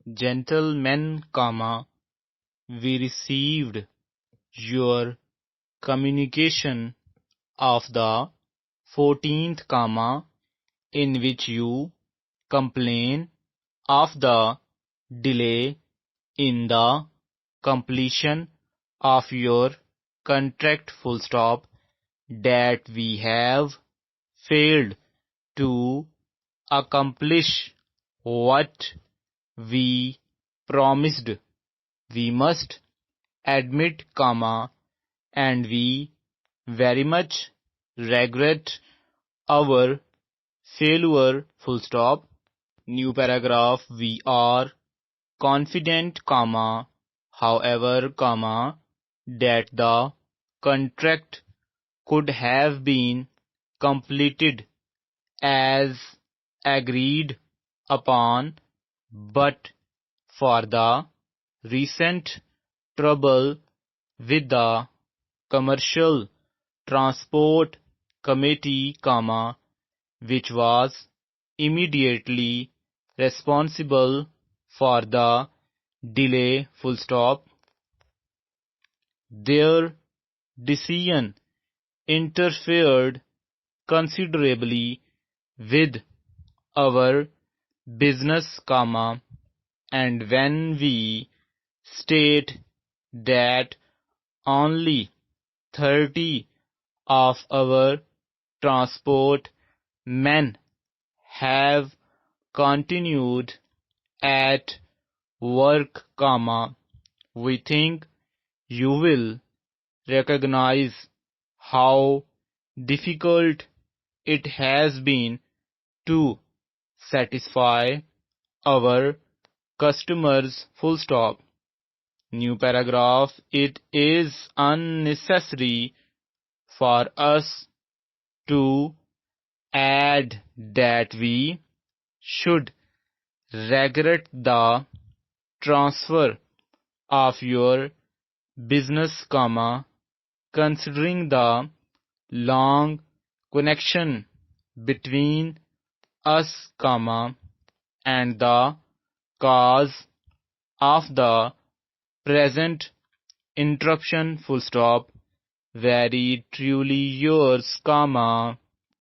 gentlemen, we received your communication of the 14th, in which you complain of the delay in the completion of your contract, that we have failed to accomplish what we promised. We must admit, and we very much regret our failure, New paragraph. We are confident, however, that the contract could have been completed as agreed upon, but for the recent trouble with the Commercial Transport Committee, which was immediately responsible for the delay, their decision interfered considerably with our business, and when we state that only 30 of our transport men have continued at work, we think you will recognize how difficult it has been to satisfy our customers, New paragraph. It is unnecessary for us to add that we should regret the transfer of your business, considering the long connection between us, and the cause of the present interruption, Very truly yours,